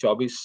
24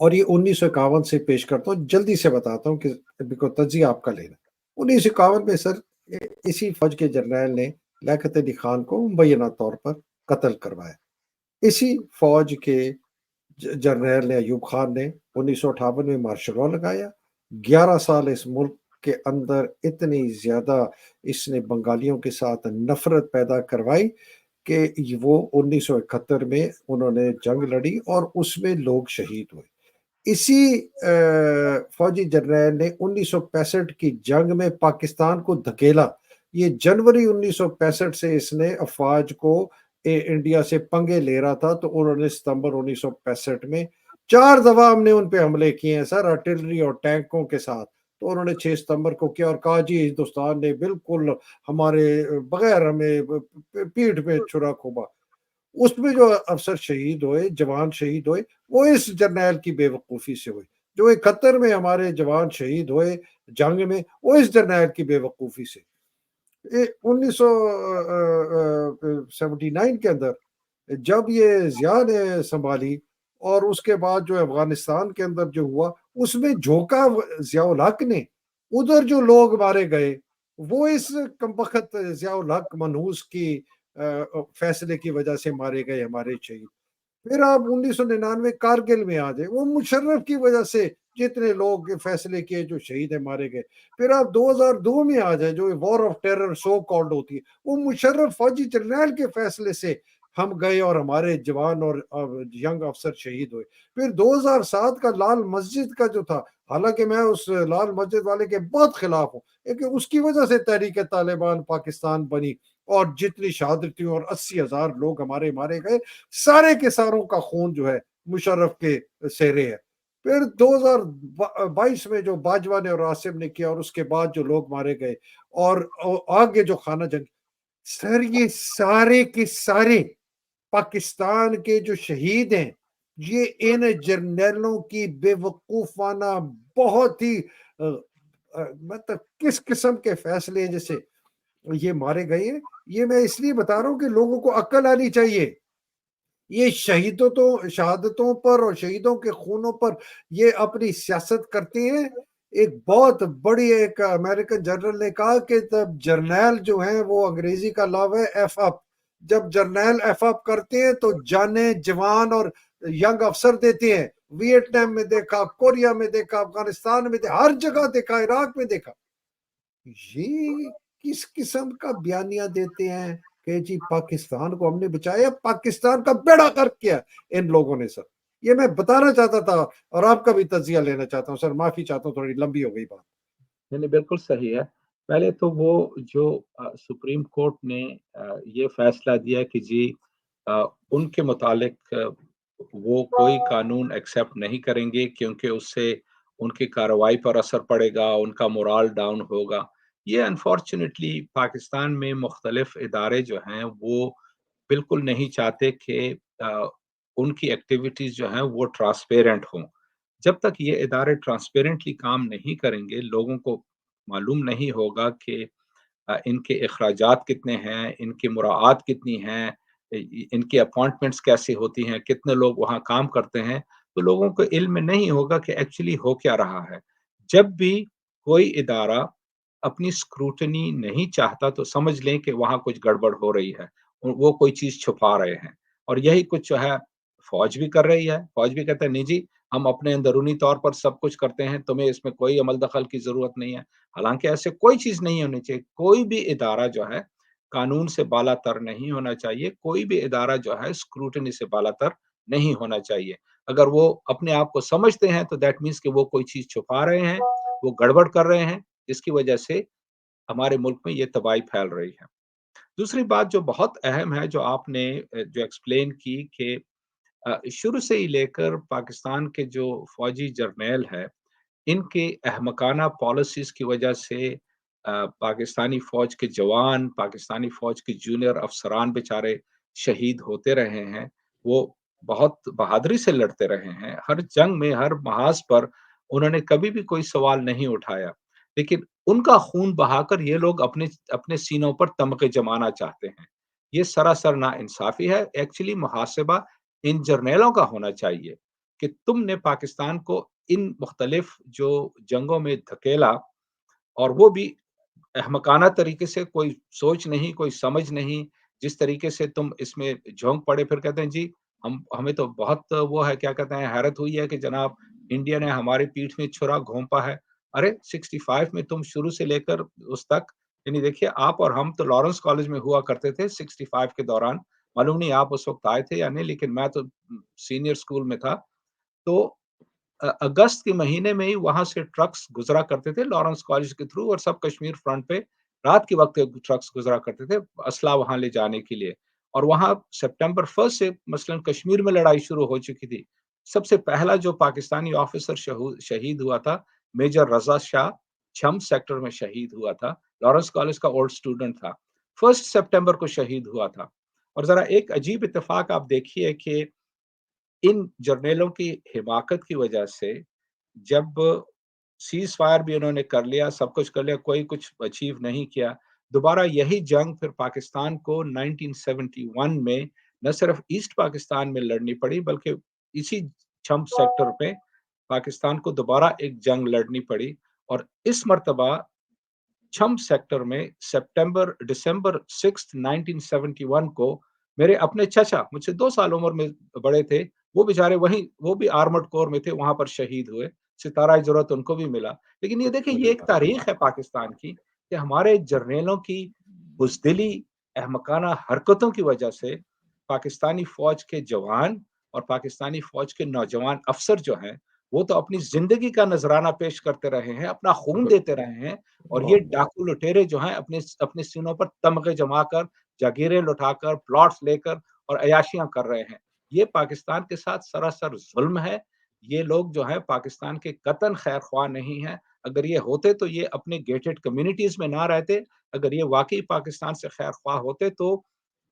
اور یہ 1951 سے پیش کرتا ہوں، جلدی سے بتاتا ہوں کہ کو تجزیہ آپ کا لینا۔ 1951 میں سر اسی فوج کے جرنیل نے لیاقت علی خان کو مبینہ طور پر قتل کروایا۔ اسی فوج کے جرنیل نے ایوب خان نے 1958 میں مارشل لا لگایا۔ 11 سال اس ملک کے اندر اتنی زیادہ اس نے بنگالیوں کے ساتھ نفرت پیدا کروائی کہ وہ 1971 میں انہوں نے جنگ لڑی اور اس میں لوگ شہید ہوئے۔ اسی فوجی جرنیل نے 1965 کی جنگ میں پاکستان کو دھکیلا۔ یہ جنوری 1965 سے اس نے افواج کو انڈیا سے پنگے لے رہا تھا، تو انہوں نے ستمبر 1965 میں 4 دفعہ ہم نے ان پہ حملے کیے ہیں سر، آرٹلری اور ٹینکوں کے ساتھ۔ تو انہوں نے 6 ستمبر کو کیا اور کہا جی ہندوستان نے بالکل ہمارے بغیر ہمیں پیٹھ پہ چھرا کھوبا۔ اس میں جو افسر شہید ہوئے، جوان شہید ہوئے، وہ اس جرنیل کی بے وقوفی سے ہوئے۔ جو 71 میں ہمارے جوان شہید ہوئے جنگ میں، وہ اس جرنیل کی بے وقوفی سے۔ 1979 کے اندر جب یہ ضیاء نے سنبھالی اور اس کے بعد جو افغانستان کے اندر جو ہوا، اس میں جھونکا ضیاء الحق نے۔ ادھر جو لوگ مارے گئے وہ اس کمبخت ضیاء الحق منحوس کی فیصلے کی وجہ سے مارے گئے ہمارے شہید۔ پھر آپ 1999 کارگل میں آ جائیں، وہ مشرف کی وجہ سے جتنے لوگ فیصلے کیے جو شہید ہیں مارے گئے۔ پھر آپ 2002 میں آ جائیں، جو war of terror so called ہوتی ہے، وہ مشرف فوجی جرنیل کے فیصلے سے ہم گئے اور ہمارے جوان اور ینگ افسر شہید ہوئے۔ پھر 2007 کا لال مسجد کا جو تھا، حالانکہ میں اس لال مسجد والے کے بہت خلاف ہوں، لیکن اس کی وجہ سے تحریک طالبان پاکستان بنی اور جتنی شہادتیں اور 80,000 لوگ ہمارے مارے گئے، سارے کے ساروں کا خون جو ہے مشرف کے سہرے ہے۔ پھر 2022 میں جو باجوہ نے اور عاصم نے کیا اور اس کے بعد جو لوگ مارے گئے اور آگے جو خانہ جنگ، سر یہ سارے کے سارے پاکستان کے جو شہید ہیں، یہ ان جرنیلوں کی بے وقوفانہ بہت ہی مطلب کس قسم کے فیصلے ہیں جیسے یہ مارے گئے ہیں۔ یہ میں اس لیے بتا رہا ہوں کہ لوگوں کو عقل آنی چاہیے۔ یہ شہادتوں پر اور شہیدوں کے خونوں پر یہ اپنی سیاست کرتے ہیں۔ ایک بہت بڑی ایک امریکن جنرل نے کہا کہ جب جرنیل جو ہیں وہ انگریزی کا لفظ ہے ایف اپ، جب جرنیل ایف اپ کرتے ہیں تو جانے جوان اور ینگ افسر دیتے ہیں۔ ویتنام میں دیکھا، کوریا میں دیکھا، افغانستان میں دیکھا، ہر جگہ دیکھا، عراق میں دیکھا۔ یہ کس قسم کا بیانیہ دیتے ہیں کہ جی پاکستان کو ہم نے بچایا؟ پاکستان کا بیڑا غرق کیا ان لوگوں نے سر۔ یہ میں بتانا چاہتا تھا اور آپ کا بھی تجزیہ لینا چاہتا ہوں سر، معافی چاہتا ہوں تھوڑی لمبی ہو گئی بات۔ نہیں بالکل صحیح ہے۔ پہلے تو وہ جو سپریم کورٹ نے یہ فیصلہ دیا کہ جی ان کے متعلق وہ کوئی قانون ایکسیپٹ نہیں کریں گے کیونکہ اس سے ان کی کارروائی پر اثر پڑے گا، ان کا مورال ڈاؤن ہوگا۔ یہ انفارچونیٹلی پاکستان میں مختلف ادارے جو ہیں وہ بالکل نہیں چاہتے کہ ان کی ایکٹیویٹیز جو ہیں وہ ٹرانسپیرنٹ ہوں۔ جب تک یہ ادارے ٹرانسپیرنٹلی کام نہیں کریں گے، لوگوں کو معلوم نہیں ہوگا کہ ان کے اخراجات کتنے ہیں، ان کی مراعات کتنی ہیں، ان کی اپوائنٹمنٹس کیسی ہوتی ہیں، کتنے لوگ وہاں کام کرتے ہیں، تو لوگوں کو علم نہیں ہوگا کہ ایکچولی ہو کیا رہا ہے۔ جب بھی کوئی ادارہ اپنی اسکروٹنی نہیں چاہتا تو سمجھ لیں کہ وہاں کچھ گڑبڑ ہو رہی ہے، وہ کوئی چیز چھپا رہے ہیں۔ اور یہی کچھ جو ہے فوج بھی کر رہی ہے۔ فوج بھی کہتے ہیں نہیں جی ہم اپنے اندرونی طور پر سب کچھ کرتے ہیں، تمہیں اس میں کوئی عمل دخل کی ضرورت نہیں ہے۔ حالانکہ ایسے کوئی چیز نہیں ہونی چاہیے۔ کوئی بھی ادارہ جو ہے قانون سے بالا تر نہیں ہونا چاہیے، کوئی بھی ادارہ جو ہے اسکروٹنی سے بالا تر نہیں ہونا چاہیے۔ اگر وہ اپنے آپ کو سمجھتے ہیں تو دیٹ مینس کہ وہ کوئی چیز چھپا رہے ہیں، وہ گڑبڑ کر رہے ہیں، جس کی وجہ سے ہمارے ملک میں یہ تباہی پھیل رہی ہے۔ دوسری بات جو بہت اہم ہے، جو آپ نے جو ایکسپلین کی کہ شروع سے ہی لے کر پاکستان کے جو فوجی جرنیل ہے، ان کے احمقانہ پالیسیز کی وجہ سے پاکستانی فوج کے جوان، پاکستانی فوج کے جونیئر افسران بیچارے شہید ہوتے رہے ہیں۔ وہ بہت بہادری سے لڑتے رہے ہیں، ہر جنگ میں ہر محاذ پر انہوں نے کبھی بھی کوئی سوال نہیں اٹھایا، لیکن ان کا خون بہا کر یہ لوگ اپنے اپنے سینوں پر تمغے جمانا چاہتے ہیں۔ یہ سراسر نا انصافی ہے۔ ایکچولی محاسبہ ان جرنیلوں کا ہونا چاہیے۔ کہ تم نے پاکستان کو ان مختلف جو جنگوں میں دھکیلا، اور وہ بھی احمقانہ طریقے سے، کوئی سوچ نہیں، کوئی سمجھ نہیں، جس طریقے سے تم اس میں جھونک پڑے، پھر کہتے ہیں جی ہمیں تو بہت وہ ہے، کیا کہتے ہیں، حیرت ہوئی ہے کہ جناب انڈیا نے ہماری پیٹھ میں چھرا گھونپا ہے۔ ارے 65 میں تم شروع سے لے کر اس تک، یعنی دیکھیے آپ اور ہم تو لارنس کالج میں ہوا کرتے تھے 65 کے دوران، معلوم نہیں آپ اس وقت آئے تھے یا نہیں، لیکن میں تو سینئر اسکول میں تھا۔ تو اگست کے مہینے میں ہی وہاں سے ٹرکس گزرا کرتے تھے لارنس کالج کے تھرو، اور سب کشمیر فرنٹ پہ رات کے وقت ٹرکس گزرا کرتے تھے اسلحہ وہاں لے جانے کے لیے۔ اور وہاں سپٹمبر 1 سے مثلاً کشمیر میں لڑائی شروع ہو چکی تھی۔ سب سے پہلا جو پاکستانی آفیسر شہید ہوا تھا، میجر رضا شاہ، چھم سیکٹر میں شہید ہوا تھا، لارنس کالج کا اولڈ اسٹوڈنٹ تھا، 1 سپٹمبر کو شہید ہوا تھا۔ اور ذرا ایک عجیب اتفاق آپ دیکھیے کہ ان جرنیلوں کی حماقت کی وجہ سے جب سیز فائر بھی انہوں نے کر لیا، سب کچھ کر لیا، کوئی کچھ اچیو نہیں کیا، دوبارہ یہی جنگ پھر پاکستان کو 1971 میں نہ صرف ایسٹ پاکستان میں لڑنی پڑی، بلکہ اسی چھم سیکٹر پہ پاکستان کو دوبارہ ایک جنگ لڑنی پڑی۔ اور اس مرتبہ چھم سیکٹر میں دسمبر 6 1971 کو میرے اپنے چچا، مجھ سے 2 سال عمر میں بڑے تھے، وہ بیچارے وہ بھی آرمڈ کور میں تھے، وہاں پر شہید ہوئے، ستارہ ضرورت ان کو بھی ملا۔ لیکن یہ دیکھیں، یہ ایک تاریخ ہے پاکستان کی کہ ہمارے جرنیلوں کی بزدلی، احمقانہ حرکتوں کی وجہ سے پاکستانی فوج کے جوان اور پاکستانی فوج کے نوجوان افسر جو ہیں، وہ تو اپنی زندگی کا نذرانہ پیش کرتے رہے ہیں، اپنا خون دیتے رہے ہیں، اور یہ ڈاکو لٹیرے جو ہیں اپنے سینوں پر تمغے جما کر، جاگیریں لٹا کر، پلاٹس لے کر اور عیاشیاں کر رہے ہیں۔ یہ پاکستان کے ساتھ سراسر ظلم ہے۔ یہ لوگ جو ہیں پاکستان کے قطن خیر خواہ نہیں ہیں۔ اگر یہ ہوتے تو یہ اپنے گیٹڈ کمیونٹیز میں نہ رہتے، اگر یہ واقعی پاکستان سے خیر خواہ ہوتے تو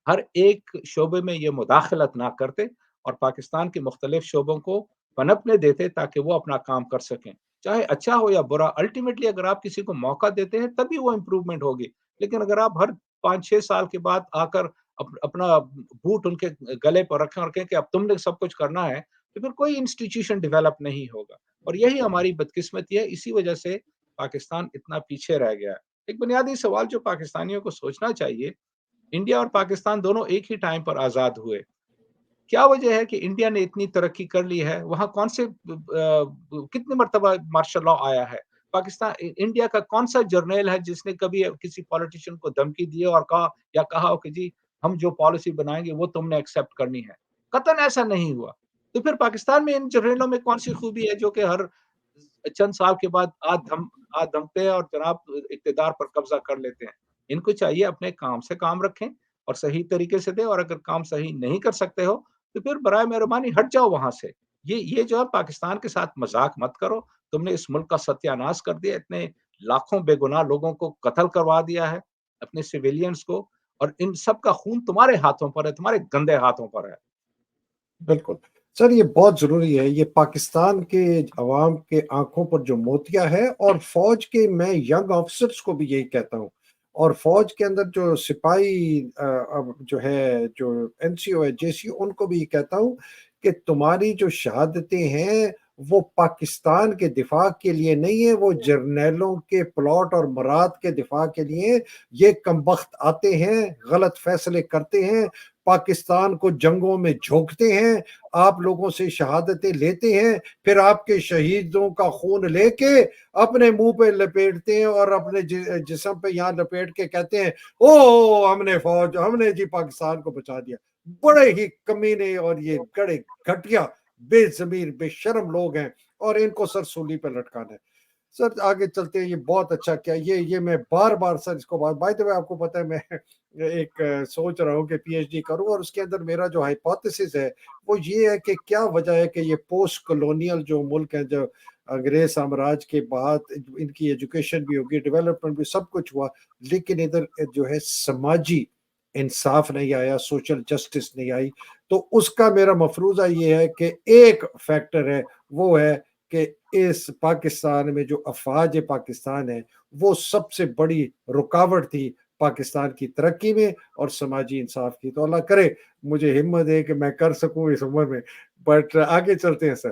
ہر ایک شعبے میں یہ مداخلت نہ کرتے اور پاکستان کے مختلف شعبوں کو پنپنے دیتے تاکہ وہ اپنا کام کر سکیں، چاہے اچھا ہو یا برا۔ الٹیمیٹلی اگر آپ کسی کو موقع دیتے ہیں تبھی وہ امپروومنٹ ہوگی، لیکن اگر آپ ہر 5-6 سال کے بعد آ کر اپنا بوٹ ان کے گلے پر رکھیں اور کہیں کہ اب تم نے سب کچھ کرنا ہے، تو پھر کوئی انسٹیٹیوشن ڈیولپ نہیں ہوگا۔ اور یہی ہماری بدقسمتی ہے، اسی وجہ سے پاکستان اتنا پیچھے رہ گیا ہے۔ ایک بنیادی سوال جو پاکستانیوں کو سوچنا چاہیے، انڈیا اور پاکستان دونوں ایک ہی ٹائم پر آزاد ہوئے، کیا وجہ ہے کہ انڈیا نے اتنی ترقی کر لی ہے؟ وہاں کون سے کتنے مرتبہ مارشل لا آیا ہے؟ پاکستان انڈیا کا کون سا جرنیل ہے جس نے کبھی کسی پولیٹیشین کو دھمکی دی اور کہا ہو کہ جی ہم جو پالیسی بنائیں گے وہ تم نے ایکسپٹ کرنی ہے؟ قطعاً ایسا نہیں ہوا۔ تو پھر پاکستان میں ان جرنیلوں میں کون سی خوبی ہے جو کہ ہر چند سال کے بعد آدھ دھمتے ہیں اور جناب اقتدار پر قبضہ کر لیتے ہیں؟ ان کو چاہیے اپنے کام سے کام رکھیں اور صحیح طریقے سے دیں، اور اگر کام صحیح نہیں کر سکتے ہو تو پھر برائے مہربانی ہٹ جاؤ وہاں سے۔ یہ جو ہے پاکستان کے ساتھ مذاق مت کرو، تم نے اس ملک کا ستیہ ناش کر دیا، اتنے لاکھوں بے گناہ لوگوں کو قتل کروا دیا ہے، اپنے سویلینز کو، اور ان سب کا خون تمہارے ہاتھوں پر ہے، تمہارے گندے ہاتھوں پر ہے۔ بالکل سر، یہ بہت ضروری ہے، یہ پاکستان کے عوام کے آنکھوں پر جو موتیا ہے، اور فوج کے میں ینگ آفیسرز کو بھی یہی کہتا ہوں، اور فوج کے اندر جو سپاہی جو ہے، جو این سی او ہے، جے سی او، ان کو بھی یہ کہتا ہوں کہ تمہاری جو شہادتیں ہیں وہ پاکستان کے دفاع کے لیے نہیں ہے، وہ جرنیلوں کے پلاٹ اور مراد کے دفاع کے لیے۔ یہ کمبخت آتے ہیں، غلط فیصلے کرتے ہیں، پاکستان کو جنگوں میں جھونکتے ہیں، آپ لوگوں سے شہادتیں لیتے ہیں، پھر آپ کے شہیدوں کا خون لے کے اپنے منہ پہ لپیٹتے ہیں اور اپنے جسم پہ یہاں لپیٹ کے کہتے ہیں او ہم نے جی پاکستان کو بچا دیا۔ بڑے ہی کمینے اور یہ گڑے گھٹیا بے ضمیر بے شرم لوگ ہیں، اور ان کو سر سولی پہ لٹکانا ہے۔ سر آگے چلتے ہیں، یہ بہت اچھا کیا، یہ میں بار بار سر اس کو بائی دا وے آپ کو پتہ ہے میں ایک سوچ رہا ہوں کہ پی ایچ ڈی کروں، اور اس کے اندر میرا جو ہائپوتھیسس ہے وہ یہ ہے کہ کیا وجہ ہے کہ یہ پوسٹ کلونیل جو ملک ہیں، جو انگریز سامراج کے بعد ان کی ایجوکیشن بھی ہوگی، ڈیولپمنٹ بھی سب کچھ ہوا، لیکن ادھر جو ہے سماجی انصاف نہیں آیا، سوشل جسٹس نہیں آئی۔ تو اس کا میرا مفروضہ یہ ہے کہ ایک فیکٹر ہے، وہ ہے کہ اس پاکستان میں جو افواج پاکستان ہے وہ سب سے بڑی رکاوٹ تھی پاکستان کی ترقی میں اور سماجی انصاف کی۔ تو اللہ کرے مجھے ہمت دے کہ میں کر سکوں اس عمر میں، بٹ آگے چلتے ہیں سر۔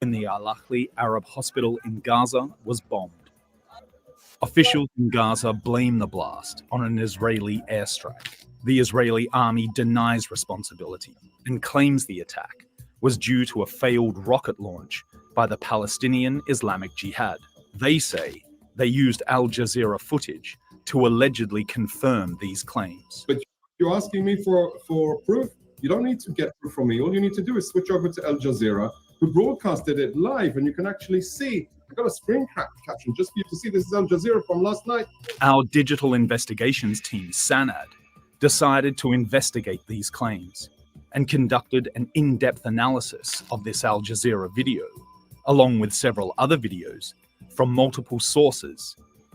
In the Al Ahli Arab Hospital in Gaza was bombed. Officials in Gaza blame the blast on an Israeli airstrike. The Israeli army denies responsibility and claims the attack was due to a failed rocket launch by the Palestinian Islamic Jihad. They say they used Al Jazeera footage to allegedly confirm these claims. But you're asking me for proof? You don't need to get proof from me. All you need to do is switch over to Al Jazeera, who broadcasted it live, and you can actually see. I got a screen caption just for you to see. This is Al Jazeera from last night. Our digital investigations team, SANAD, decided to investigate these claims and conducted an in-depth analysis of this Al Jazeera video, along with several other videos from multiple sources,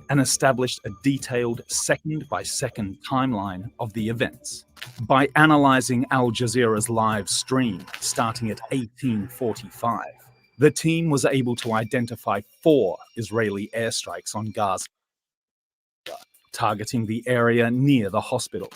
and established a detailed second-by-second timeline of the events. By analyzing Al Jazeera's live stream starting at 1845, the team was able to identify 4 Israeli airstrikes on Gaza, targeting the area near the hospital,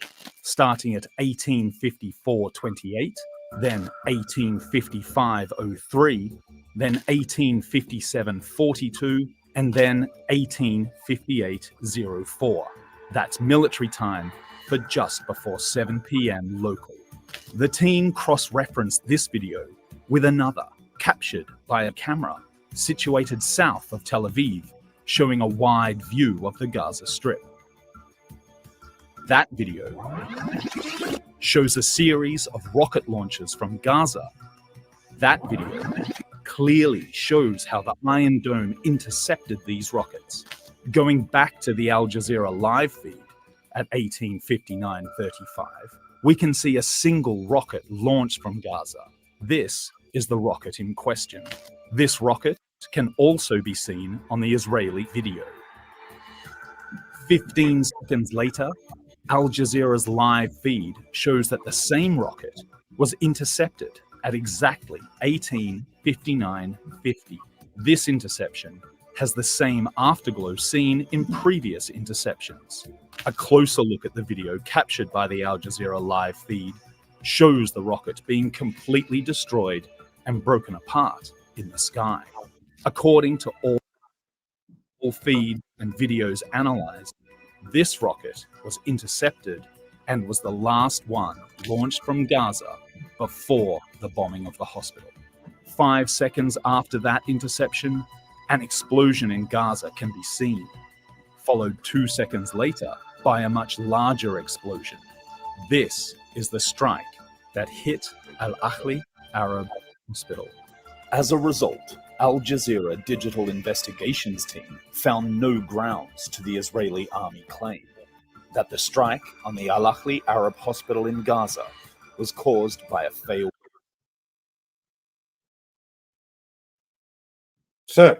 starting at 1854-28, then 1855-03, then 1857-42, and then 1858-04. That's military time for just before 7 p.m. local. The team cross-referenced this video with another captured by a camera situated south of Tel Aviv, showing a wide view of the Gaza Strip. That video shows a series of rocket launches from Gaza. That video clearly shows how the Iron Dome intercepted these rockets. Going back to the Al Jazeera live feed at 1859-35, we can see a single rocket launched from Gaza. This is the rocket in question. This rocket can also be seen on the Israeli video. 15 seconds later, Al Jazeera's live feed shows that the same rocket was intercepted at exactly 18:59:50. This interception has the same afterglow seen in previous interceptions. A closer look at the video captured by the Al Jazeera live feed shows the rocket being completely destroyed and broken apart in the sky. According to all feed and videos analyzed, this rocket was intercepted and was the last one launched from Gaza before the bombing of the hospital. 5 seconds after that interception, an explosion in Gaza can be seen, followed 2 seconds later by a much larger explosion. This is the strike that hit Al Ahli Arab Hospital. As a result, Al Jazeera Digital Investigations team found no grounds to the Israeli army claim that the strike on the Al Ahli Arab Hospital in Gaza was caused by a failed. Sir.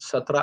17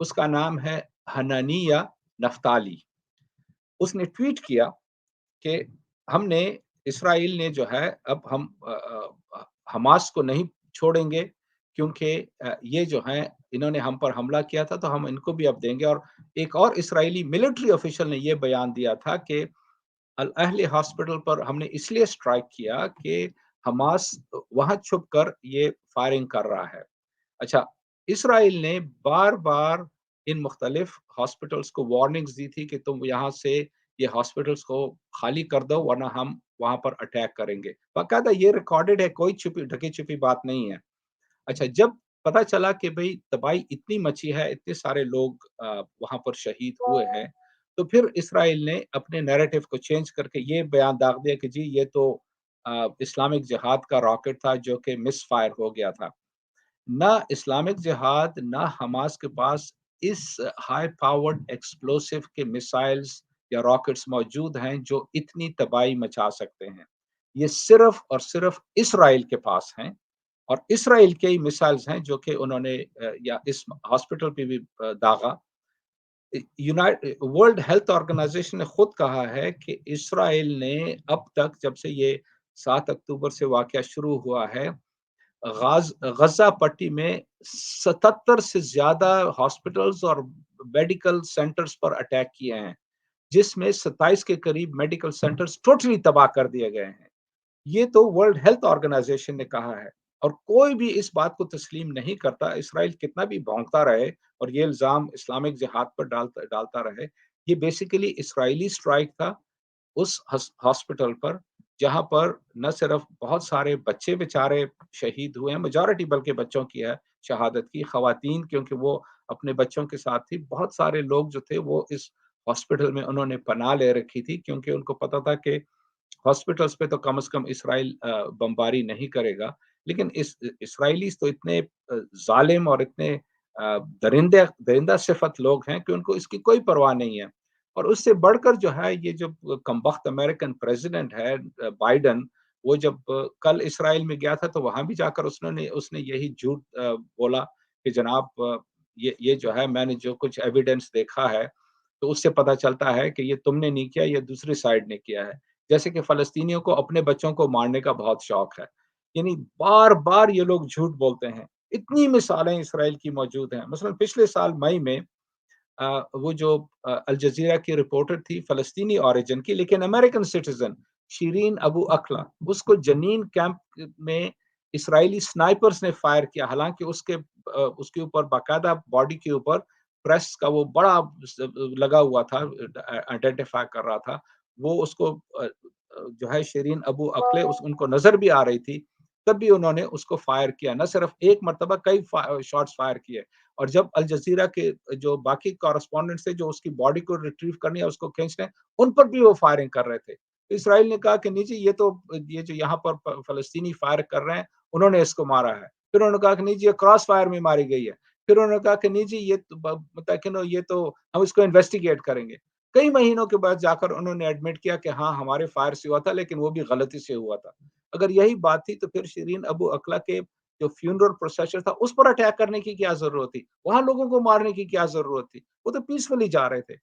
اس کا نام ہے حنانیہ نفتالی. اس نے tweet کیا کہ ہم نے اسرائیل نے جو ہے اب ہم حماس کو نہیں چھوڑیں گے کیونکہ یہ جو ہیں انہوں نے ہم پر حملہ کیا تھا تو ہم ان کو بھی اب دیں گے. اور ایک اور اسرائیلی ملٹری آفیشل نے یہ بیان دیا تھا کہ الاہلی ہاسپٹل پر ہم نے اس لیے اسٹرائک کیا کہ حماس وہاں چھپ کر یہ فائرنگ کر رہا ہے. اچھا، اسرائیل نے بار بار ان مختلف ہاسپٹلس کو وارننگز دی تھی کہ تم یہاں سے یہ ہاسپٹلس کو خالی کر دو ورنہ ہم وہاں پر اٹیک کریں گے. باقاعدہ یہ ریکارڈڈ ہے، کوئی چھپی ڈھکی چھپی بات نہیں ہے. اچھا، جب پتا چلا کہ بھئی تباہی اتنی مچی ہے، اتنے سارے لوگ وہاں پر شہید ہوئے ہیں، تو پھر اسرائیل نے اپنے نیریٹو کو چینج کر کے یہ بیان داغ دیا کہ جی یہ تو اسلامک جہاد کا راکٹ تھا جو کہ مس فائر ہو گیا تھا. نہ اسلامک جہاد نہ حماس کے پاس اس ہائی پاورڈ ایکسپلوسیو کے میسائلز یا راکٹس موجود ہیں جو اتنی تباہی مچا سکتے ہیں. یہ صرف اور صرف اسرائیل کے پاس ہیں، اور اسرائیل کے ہی میسائلز ہیں جو کہ انہوں نے یا اس ہاسپٹل پہ بھی داغا. ورلڈ ہیلتھ آرگنائزیشن نے خود کہا ہے کہ اسرائیل نے اب تک جب سے یہ 7 اکتوبر سے واقعہ شروع ہوا ہے غزہ پٹی میں 77 سے زیادہ ہاسپٹلز اور میڈیکل سینٹرز پر اٹیک کیے ہیں، جس میں 27 کے قریب میڈیکل سینٹرز ٹوٹلی تباہ کر دیے گئے ہیں. یہ تو ورلڈ ہیلتھ آرگنائزیشن نے کہا ہے، اور کوئی بھی اس بات کو تسلیم نہیں کرتا. اسرائیل کتنا بھی بھونکتا رہے اور یہ الزام اسلامک جہاد پر ڈالتا رہے، یہ بیسیکلی اسرائیلی سٹرائک تھا اس ہاسپٹل پر جہاں پر نہ صرف بہت سارے بچے بیچارے شہید ہوئے ہیں، میجورٹی بلکہ بچوں کی ہے شہادت کی، خواتین کیونکہ وہ اپنے بچوں کے ساتھ تھی. بہت سارے لوگ جو تھے وہ اس ہاسپٹل میں انہوں نے پناہ لے رکھی تھی کیونکہ ان کو پتا تھا کہ ہاسپٹلز پہ تو کم از کم اسرائیل بمباری نہیں کرے گا. لیکن اسرائیلیز تو اتنے ظالم اور اتنے درندہ صفت لوگ ہیں کہ ان کو اس کی کوئی پرواہ نہیں ہے. اور اس سے بڑھ کر جو ہے یہ جو کمبخت امریکن پریزیڈنٹ ہے بائیڈن، وہ جب کل اسرائیل میں گیا تھا تو وہاں بھی جا کر اس نے یہی جھوٹ بولا کہ جناب یہ جو ہے میں نے جو کچھ ایویڈنس دیکھا ہے تو اس سے پتہ چلتا ہے کہ یہ تم نے نہیں کیا، یہ دوسری سائیڈ نے کیا ہے. جیسے کہ فلسطینیوں کو اپنے بچوں کو مارنے کا بہت شوق ہے. یعنی بار بار یہ لوگ جھوٹ بولتے ہیں. اتنی مثالیں اسرائیل کی موجود ہیں. مثلا پچھلے سال مئی میں وہ جو الجزیرہ کی رپورٹر تھی فلسطینی اوریجن کی لیکن امریکن سٹیزن شیرین ابو اکلا، اس کو جنین کیمپ میں اسرائیلی سنائپرز نے فائر کیا، حالانکہ اس کے اوپر باقاعدہ باڈی کے اوپر پریس کا وہ بڑا لگا ہوا تھا، آئیڈینٹیفائی کر رہا تھا. وہ اس کو جو ہے شیرین ابو اکلے ان کو نظر بھی آ رہی تھی، تب بھی انہوں نے اس کو فائر کیا. نہ صرف ایک مرتبہ کئی شاٹس فائر کیے. اور جب الجزیرہ کے جو باقی کورسپونڈنٹس تھے جو اس کی باڈی کو ریٹریو کرنے اور اس کو کھینچنے، ان پر بھی وہ فائرنگ کر رہے تھے. اسرائیل نے کہا کہ نہیں جی یہ جو یہاں پر فلسطینی فائر کر رہے ہیں انہوں نے اس کو مارا ہے. پھر انہوں نے کہا کہ نہیں جی یہ کراس فائر میں ماری گئی ہے. پھر انہوں نے کہا کہ نہیں جی یہ تو ہم اس کو انویسٹیگیٹ کریں گے. کئی مہینوں کے بعد جا کر انہوں نے ایڈمٹ کیا کہ ہاں ہمارے فائر سے ہوا تھا لیکن وہ بھی غلطی سے ہوا تھا. اگر یہی بات تھی تو پھر شیرین ابو اکلا کے جو فیونرل پروسیسر تھا اس پر اٹیک کرنے کی کیا ضرورت تھی؟ وہاں لوگوں کو مارنے کی کیا ضرورت تھی؟ وہ تو پیسفلی جا رہے تھے.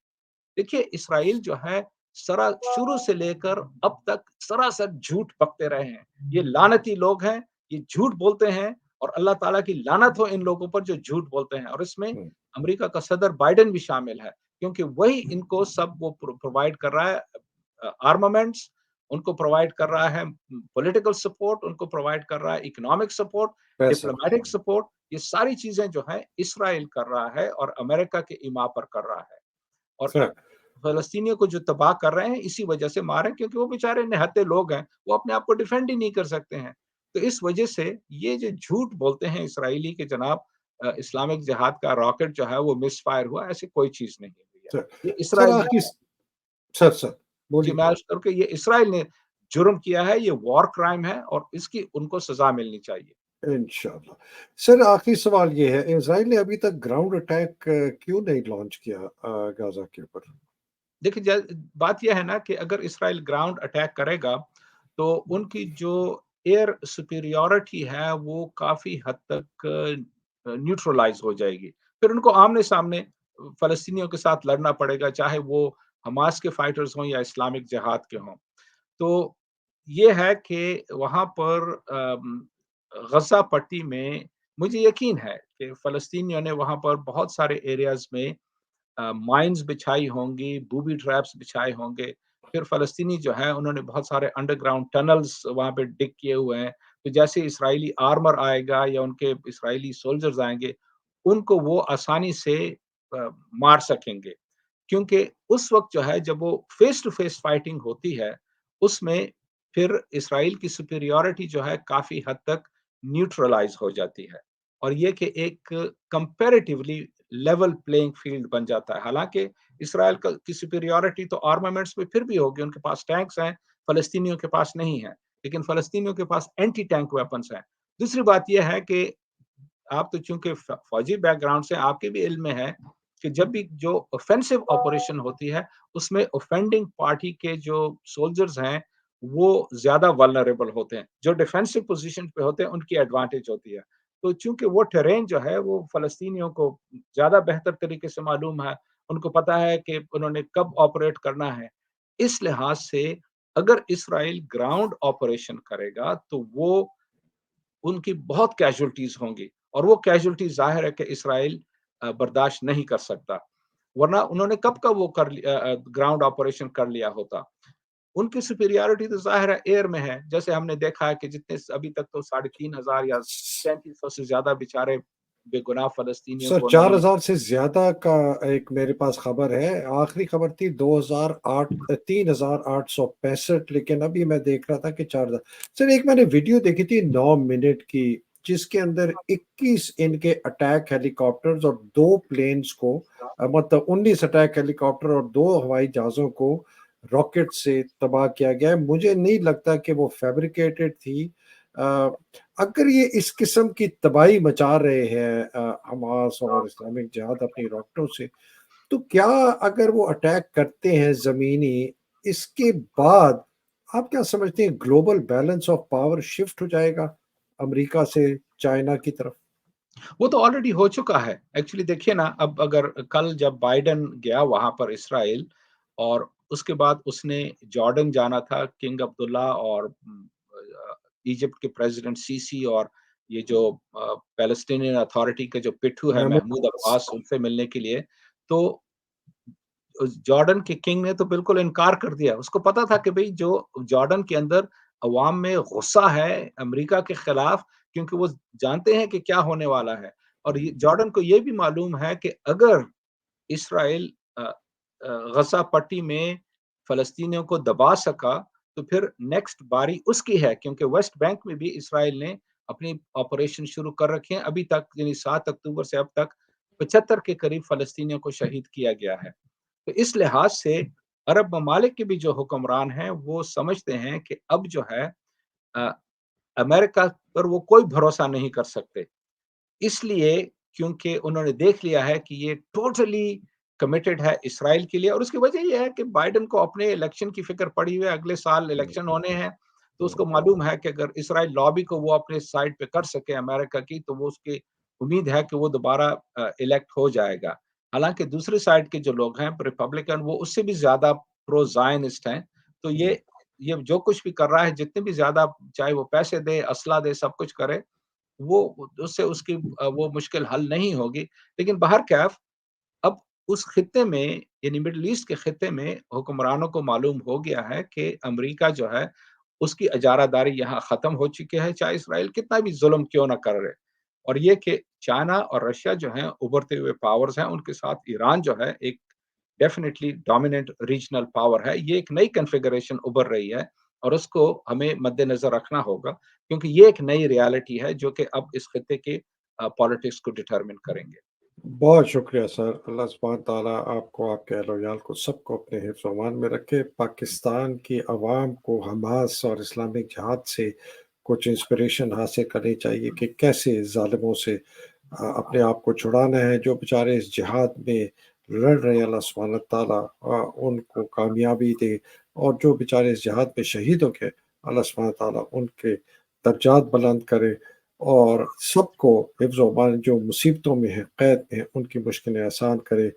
دیکھیے اسرائیل جو ہے شروع سے لے کر اب تک سراسر جھوٹ بکتے رہے ہیں. یہ لعنتی لوگ ہیں، یہ جھوٹ بولتے ہیں، اور اللہ تعالیٰ کی لعنت ہو ان لوگوں پر جو جھوٹ بولتے ہیں. اور اس میں امریکہ کا صدر بائیڈن بھی شامل ہے کیونکہ وہی ان کو سب وہ پرووائڈ کر رہا ہے آرمامنٹس، ان کو پرووائڈ کر رہا ہے پولیٹیکل سپورٹ، ان کو پرووائڈ کر رہا ہے اکنامک سپورٹ، ڈپلومیٹک سپورٹ. یہ ساری چیزیں جو ہیں اسرائیل کر رہا ہے اور امریکہ کے ایما پر کر رہا ہے. اور فلسطینیوں کو جو تباہ کر رہے ہیں اسی وجہ سے مارے کیونکہ وہ بیچارے نہتے لوگ ہیں، وہ اپنے آپ کو ڈیفینڈ ہی نہیں کر سکتے ہیں. تو اس وجہ سے یہ جو جھوٹ بولتے ہیں اسرائیلی کہ جناب اسلامک جہاد کا راکٹ جو ہے وہ مس فائر ہوا، ایسی کوئی چیز نہیں ہوئی ہے. یہ اسرائیل جی میں عرض کروں کہ یہ اسرائیل نے جرم کیا ہے، یہ وار کرائم ہے اور اس کی ان کو سزا ملنی چاہیے. انشاءاللہ. سر آخری سوال یہ ہے، اسرائیل نے ابھی تک گراؤنڈ اٹیک کیوں نہیں لانچ کیا غزہ کے اوپر؟ دیکھیں بات یہ ہے نا کہ اگر اسرائیل گراؤنڈ اٹیک کرے گا تو ان کی جو ایئر سپیریورٹی ہے وہ کافی حد تک نیوٹرلائز ہو جائے گی. پھر ان کو آمنے سامنے فلسطینیوں کے ساتھ لڑنا پڑے گا، چاہے وہ حماس کے فائٹرز ہوں یا اسلامک جہاد کے ہوں۔ تو یہ ہے کہ وہاں پر غزہ پٹی میں مجھے یقین ہے کہ فلسطینیوں نے وہاں پر بہت سارے ایریاز میں مائنز بچھائی ہوں گی، بوبی ٹریپس بچھائے ہوں گے۔ پھر فلسطینی جو ہے انہوں نے بہت سارے انڈر گراؤنڈ ٹنلز وہاں پہ ڈگ کیے ہوئے ہیں، تو جیسے اسرائیلی آرمر آئے گا یا ان کے اسرائیلی سولجرز آئیں گے، ان کو وہ آسانی سے مار سکیں گے، کیونکہ اس وقت جو ہے جب وہ فیس ٹو فیس فائٹنگ ہوتی ہے، اس میں پھر اسرائیل کی سپیریورٹی جو ہے کافی حد تک نیوٹرلائز ہو جاتی ہے، اور یہ کہ ایک کمپیریٹیولی لیول پلینگ فیلڈ بن جاتا ہے۔ حالانکہ اسرائیل کی سپیریورٹی تو آرمامنٹس میں پھر بھی ہوگی، ان کے پاس ٹینکس ہیں، فلسطینیوں کے پاس نہیں ہے، لیکن فلسطینیوں کے پاس اینٹی ٹینک ویپنس ہیں۔ دوسری بات یہ ہے کہ آپ تو چونکہ فوجی بیک گراؤنڈ سے آپ کے بھی علم میں ہے کہ جب بھی جو اوفینسو آپریشن ہوتی ہے اس میں اوفینڈنگ پارٹی کے جو سولجرز ہیں وہ زیادہ ولنریبل ہوتے ہیں، جو ڈیفینسو پوزیشن پہ ہوتے ہیں ان کی ایڈوانٹیج ہوتی ہے۔ تو چونکہ وہ ٹرین جو ہے وہ فلسطینیوں کو زیادہ بہتر طریقے سے معلوم ہے، ان کو پتا ہے کہ انہوں نے کب آپریٹ کرنا ہے، اس لحاظ سے اگر اسرائیل گراؤنڈ آپریشن کرے گا تو وہ ان کی بہت کیجولٹیز ہوں گی، اور وہ کیجولٹیز ظاہر ہے کہ اسرائیل برداشت نہیں کر سکتا، ورنہ انہوں نے کب کا وہ گراؤنڈ آپریشن کر لیا ہوتا۔ ان کی سپیریورٹی تو ظاہر ہے ایئر میں ہے، جیسے ہم نے دیکھا ہے کہ جتنے ابھی تک تو 3,500 یا 3,300 سے زیادہ بیچارے بے گناہ فلسطینیوں سر کو انہوں نے 4,000 سے زیادہ کا ایک میرے پاس خبر ہے، آخری خبر تھی 3,865، لیکن ابھی میں دیکھ رہا تھا کہ 4,000۔ سر ایک میں نے ویڈیو دیکھی تھی 9 منٹ کی، جس کے اندر 21 ان کے اٹیک ہیلی کاپٹرز اور 2 پلینز کو، مطلب 19 اٹیک ہیلی کاپٹر اور 2 ہوائی جہازوں کو راکٹ سے تباہ کیا گیا ہے۔ مجھے نہیں لگتا کہ وہ فیبریکیٹڈ تھی۔ اگر یہ اس قسم کی تباہی مچا رہے ہیں حماس اور اسلامک جہاد اپنی راکٹوں سے، تو کیا اگر وہ اٹیک کرتے ہیں زمینی، اس کے بعد آپ کیا سمجھتے ہیں global balance of power shift ہو جائے گا امریکہ سے چائنا کی طرف؟ وہ تو آلریڈی ہو چکا ہے۔ ایکچولی دیکھیے نا، اب اگر کل جب بائیڈن گیا وہاں پر اسرائیل، اور اس کے بعد اس نے جارڈن جانا تھا، کنگ عبداللہ اور ایجپٹ کے پریزیڈنٹ سیسی اور یہ جو پیلسٹینین اتھارٹی کا جو پٹھو ہے محمود عباس، ان سے ملنے کے لیے، تو جارڈن کے کنگ نے تو بالکل انکار کر دیا۔ اس کو پتا تھا کہ بھئی جو جارڈن کے اندر عوام میں غصہ ہے امریکہ کے خلاف، کیونکہ وہ جانتے ہیں کہ کیا ہونے والا ہے، اور جارڈن کو یہ بھی معلوم ہے کہ اگر اسرائیل غزہ پٹی میں فلسطینیوں کو دبا سکا تو پھر نیکسٹ باری اس کی ہے، کیونکہ ویسٹ بینک میں بھی اسرائیل نے اپنی آپریشن شروع کر رکھے ہیں۔ ابھی تک یعنی 7 اکتوبر سے اب تک 75 کے قریب فلسطینیوں کو شہید کیا گیا ہے۔ تو اس لحاظ سے عرب ممالک کے بھی جو حکمران ہیں وہ سمجھتے ہیں کہ اب جو ہے امریکہ پر وہ کوئی بھروسہ نہیں کر سکتے، اس لیے کیونکہ انہوں نے دیکھ لیا ہے کہ یہ ٹوٹلی کمیٹڈ ہے اسرائیل کے لیے، اور اس کی وجہ یہ ہے کہ بائیڈن کو اپنے الیکشن کی فکر پڑی ہوئی ہے، اگلے سال الیکشن ہونے ہیں، تو اس کو معلوم ہے کہ اگر اسرائیل لابی کو وہ اپنے سائڈ پہ کر سکے امریکہ کی، تو وہ اس کی امید ہے کہ وہ دوبارہ الیکٹ ہو جائے گا۔ حالانکہ دوسری سائڈ کے جو لوگ ہیں ریپبلکن، وہ اس سے بھی زیادہ پرو زائنسٹ ہیں، تو یہ جو کچھ بھی کر رہا ہے، جتنے بھی زیادہ چاہے وہ پیسے دے، اسلحہ دے، سب کچھ کرے، وہ اس سے اس کی وہ مشکل حل نہیں ہوگی۔ لیکن بہرکیف اب اس خطے میں یعنی مڈل ایسٹ کے خطے میں حکمرانوں کو معلوم ہو گیا ہے کہ امریکہ جو ہے اس کی اجارہ داری یہاں ختم ہو چکی ہے، چاہے اسرائیل کتنا بھی ظلم کیوں نہ کر رہے، اور یہ کہ چائنا اور رشیا جو ہیں ابھرتے ہوئے پاورز ہیں، ان کے ساتھ ایران جو ہے ایک ڈیفینیٹلی ڈومیننٹ ریجنل پاور ہے، یہ ایک نئی کنفیگریشن ابھر رہی ہے، اور اس کو ہمیں مد نظر رکھنا ہوگا، کیونکہ یہ ایک نئی ریالٹی ہے جو کہ اب اس خطے کے پالیٹکس کو ڈٹرمن کریں گے۔ بہت شکریہ سر، اللہ سبحانہ تعالیٰ آپ کو، آپ کے اہل و عیال کو، سب کو اپنے حفظ و امان میں رکھے۔ پاکستان کی عوام کو حماس اور اسلامک جہاد سے کچھ انسپریشن حاصل کرنی چاہیے کہ کیسے ظالموں سے اپنے آپ کو چھڑانا ہے۔ جو بیچارے اس جہاد میں لڑ رہے ہیں، اللہ سبحانہ تعالیٰ ان کو کامیابی دے، اور جو بیچارے اس جہاد میں شہید ہو گئے، اللہ سبحانہ تعالیٰ ان کے درجات بلند کرے، اور سب کو حفظ و امان، جو مصیبتوں میں ہیں، قید میں ہیں، ان کی مشکلیں آسان کرے.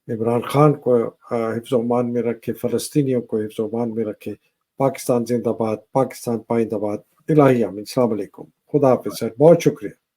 عمران خان کو حفظ و امان میں رکھے، فلسطینیوں کو حفظ و امان میں رکھے. پاکستان زندہ باد، پاکستان پائندہ باد. الہی آمین. السلام علیکم. خدا حافظ سر، بہت شکریہ.